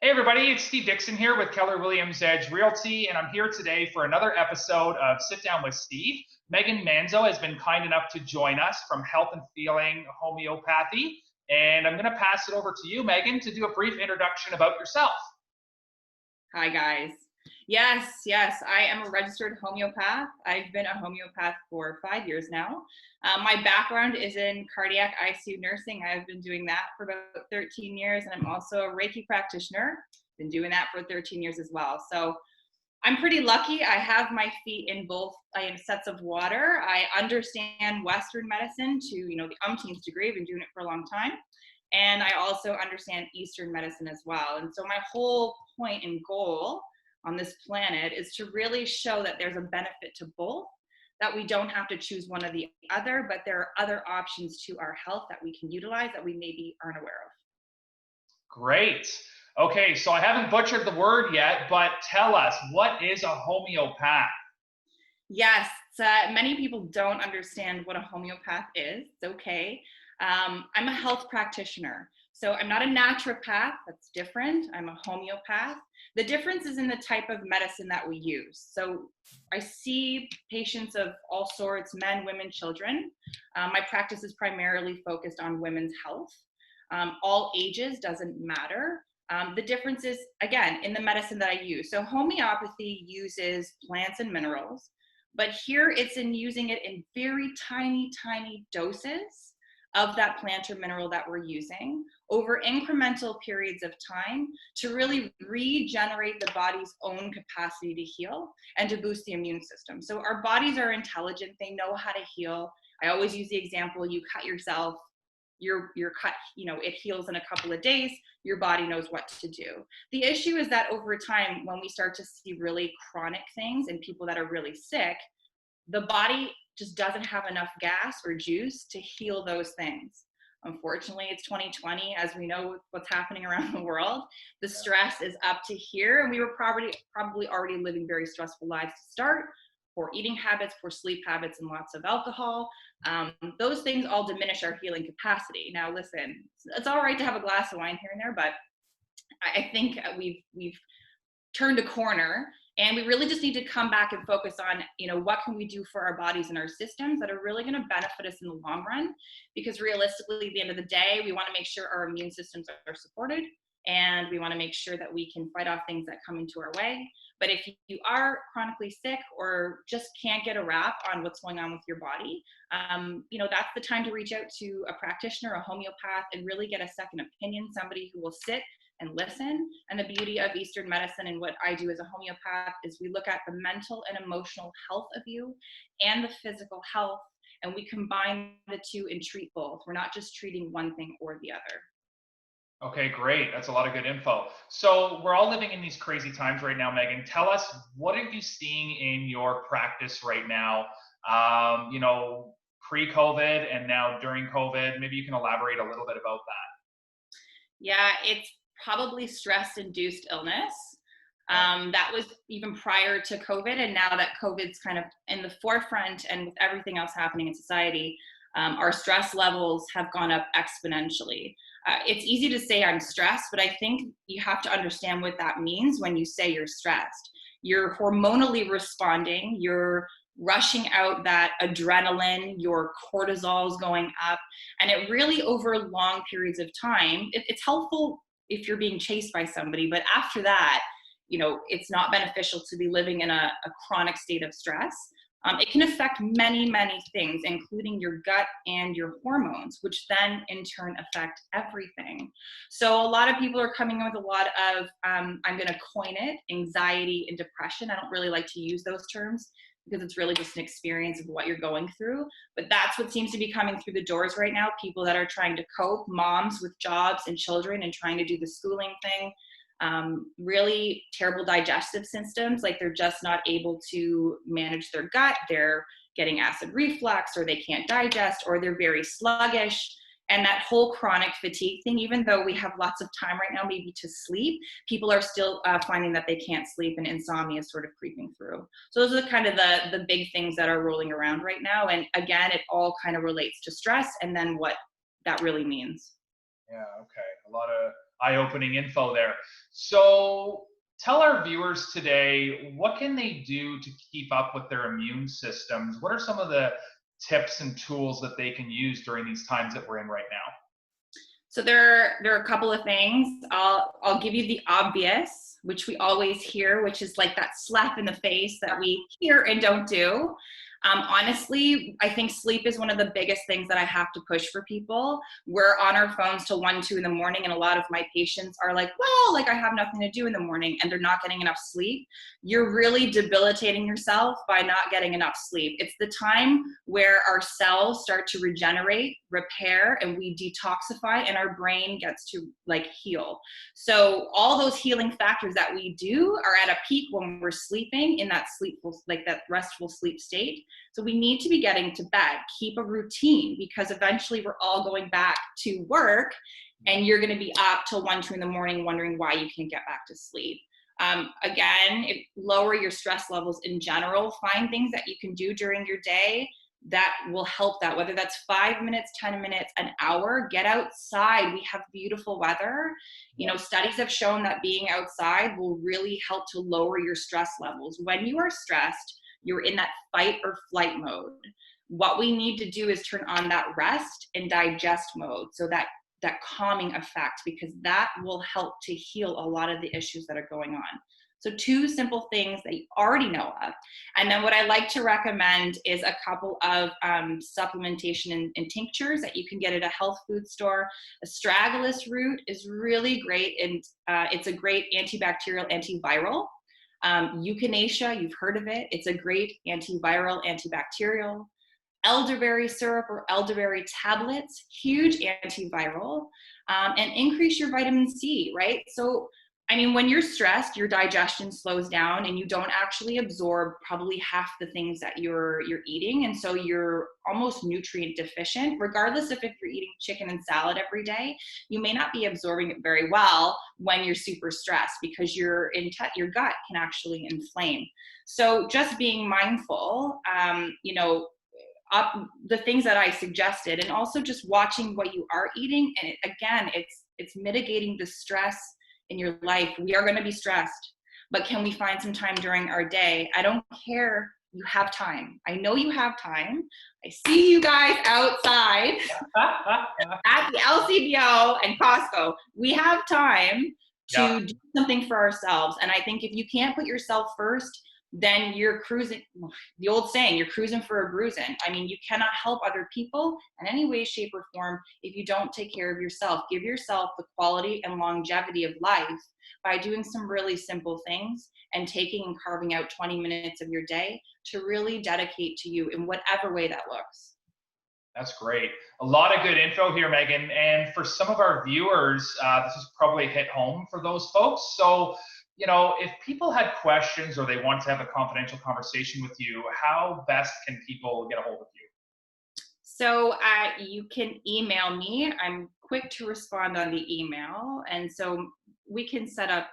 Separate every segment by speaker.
Speaker 1: Hey everybody, it's Steve Dixon here with Keller Williams Edge Realty, and I'm here today for another episode of Sit Down with Steve. Meghan Manzo has been kind enough to join us from Health and Feeling Homeopathy, and I'm going to pass it over to you, Meghan, to do a brief introduction about yourself.
Speaker 2: Hi, guys. Yes, I am a registered homeopath. I've been a homeopath for 5 years now. My background is in cardiac ICU nursing. I've been doing that for about 13 years, and I'm also a Reiki practitioner. Been doing that for 13 years as well. So I'm pretty lucky. I have my feet in both sets of water. I understand Western medicine to, the umpteenth degree. I've been doing it for a long time. And I also understand Eastern medicine as well. And so my whole point and goal on this planet is to really show that there's a benefit to both, that we don't have to choose one or the other, but there are other options to our health that we can utilize that we maybe aren't aware of.
Speaker 1: Great. Okay, so I haven't butchered the word yet, but tell us, what is a homeopath?
Speaker 2: Yes, many people don't understand what a homeopath is. It's okay. I'm a health practitioner. So I'm not a naturopath, that's different. I'm a homeopath. The difference is in the type of medicine that we use. So I see patients of all sorts, men, women, children. My practice is primarily focused on women's health. All ages, doesn't matter. The difference is, again, in the medicine that I use. So homeopathy uses plants and minerals, but here it's in using it in very tiny, tiny doses of that plant or mineral that we're using over incremental periods of time to really regenerate the body's own capacity to heal and to boost the immune system. So our bodies are intelligent, they know how to heal. I always use the example, you cut yourself, your cut, it heals in a couple of days, your body knows what to do. The issue is that over time, when we start to see really chronic things in people that are really sick, the body just doesn't have enough gas or juice to heal those things. Unfortunately, it's 2020, as we know what's happening around the world. The stress is up to here, and we were probably already living very stressful lives to start. Poor eating habits, poor sleep habits, and lots of alcohol. Those things all diminish our healing capacity. Now, listen, it's all right to have a glass of wine here and there, but I think we've turned a corner, and we really just need to come back and focus on, what can we do for our bodies and our systems that are really going to benefit us in the long run, because realistically, at the end of the day, we want to make sure our immune systems are supported, and we want to make sure that we can fight off things that come into our way. But if you are chronically sick or just can't get a wrap on what's going on with your body, that's the time to reach out to a practitioner, a homeopath, and really get a second opinion, somebody who will sit and listen. And the beauty of Eastern medicine and what I do as a homeopath is we look at the mental and emotional health of you and the physical health, and we combine the two and treat both. We're not just treating one thing or the other.
Speaker 1: Okay, great. That's a lot of good info. So we're all living in these crazy times right now, Meghan. Tell us, what are you seeing in your practice right now? Pre-COVID and now during COVID. Maybe you can elaborate a little bit about that.
Speaker 2: Yeah, it's probably stress induced illness.
Speaker 1: Okay.
Speaker 2: That was even prior to COVID. And now that COVID's kind of in the forefront and with everything else happening in society, our stress levels have gone up exponentially. It's easy to say I'm stressed, but I think you have to understand what that means when you say you're stressed. You're hormonally responding, you're rushing out that adrenaline, your cortisol's going up, and it really over long periods of time, it's helpful if you're being chased by somebody, but after that, it's not beneficial to be living in a chronic state of stress. It can affect many, many things, including your gut and your hormones, which then in turn affect everything. So a lot of people are coming in with a lot of, I'm going to coin it, anxiety and depression. I don't really like to use those terms because it's really just an experience of what you're going through. But that's what seems to be coming through the doors right now. People that are trying to cope, moms with jobs and children and trying to do the schooling thing. Really terrible digestive systems, like they're just not able to manage their gut, they're getting acid reflux, or they can't digest, or they're very sluggish. And that whole chronic fatigue thing, even though we have lots of time right now maybe to sleep, people are still finding that they can't sleep, and insomnia is sort of creeping through. So those are kind of the big things that are rolling around right now. And again, it all kind of relates to stress and then what that really means.
Speaker 1: Yeah, okay. eye-opening info there. So tell our viewers today, what can they do to keep up with their immune systems? What are some of the tips and tools that they can use during these times that we're in right now?
Speaker 2: So there are a couple of things. I'll give you the obvious, which we always hear, which is like that slap in the face that we hear and don't do. Honestly, I think sleep is one of the biggest things that I have to push for people. We're on our phones till 1, 2 in the morning, and a lot of my patients are like, well, like I have nothing to do in the morning, and they're not getting enough sleep. You're really debilitating yourself by not getting enough sleep. It's the time where our cells start to regenerate, repair, and we detoxify, and our brain gets to like heal. So all those healing factors that we do are at a peak when we're sleeping in that sleepful, like that restful sleep state. So we need to be getting to bed, keep a routine, because eventually we're all going back to work and you're going to be up till 1, 2 in the morning wondering why you can't get back to sleep. Again, lower your stress levels in general. Find things that you can do during your day that will help that, whether that's 5 minutes, 10 minutes, an hour. Get outside. We have beautiful weather. You know, studies have shown that being outside will really help to lower your stress levels. When you are stressed, you're in that fight or flight mode. What we need to do is turn on that rest and digest mode, so that calming effect, because that will help to heal a lot of the issues that are going on. So 2 simple things that you already know of. And then what I like to recommend is a couple of supplementation and tinctures that you can get at a health food store. Astragalus root is really great, and it's a great antibacterial, antiviral. Echinacea, you've heard of it. It's a great antiviral, antibacterial. Elderberry syrup or elderberry tablets, huge antiviral, and increase your vitamin C, right? So, I mean, when you're stressed, your digestion slows down and you don't actually absorb probably half the things that you're eating. And so you're almost nutrient deficient, regardless if you're eating chicken and salad every day. You may not be absorbing it very well when you're super stressed, because your gut can actually inflame. So just being mindful, the things that I suggested, and also just watching what you are eating. And again, it's mitigating the stress in your life. We are going to be stressed, but can we find some time during our day? I don't care. You have time. I know you have time. I see you guys outside at the LCBO and Costco. We have time to do something for ourselves. And I think if you can't put yourself first, then you're cruising, the old saying, you're cruising for a bruising. I mean, you cannot help other people in any way, shape, or form if you don't take care of yourself. Give yourself the quality and longevity of life by doing some really simple things and taking and carving out 20 minutes of your day to really dedicate to you in whatever way that looks.
Speaker 1: That's great. A lot of good info here, Meghan. And for some of our viewers, this is probably hit home for those folks. So, you know, if people had questions or they want to have a confidential conversation with you, how best can people get a hold of you?
Speaker 2: So you can email me. I'm quick to respond on the email. And so we can set up,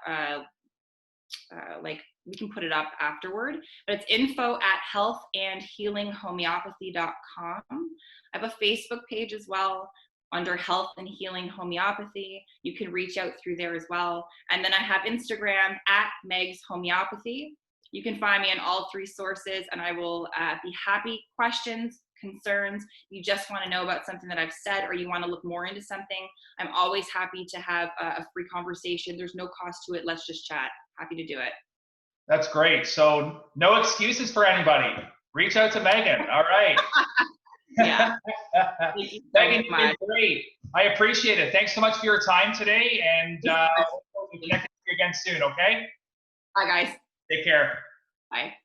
Speaker 2: we can put it up afterward, but it's info@healthandhealinghomeopathy.com. I have a Facebook page as well under Health and Healing Homeopathy. You can reach out through there as well. And then I have Instagram @Meg's Homeopathy. You can find me on all 3 sources, and I will be happy. Questions, concerns, you just want to know about something that I've said, or you want to look more into something, I'm always happy to have a free conversation. There's no cost to it. Let's just chat. Happy to do it.
Speaker 1: That's great. So no excuses for anybody. Reach out to Meghan. All right.
Speaker 2: Yeah. Thank you so
Speaker 1: Meghan, you've
Speaker 2: much.
Speaker 1: been great. I appreciate it. Thanks so much for your time today, and we'll connect with you again soon, okay?
Speaker 2: Bye, guys.
Speaker 1: Take care.
Speaker 2: Bye.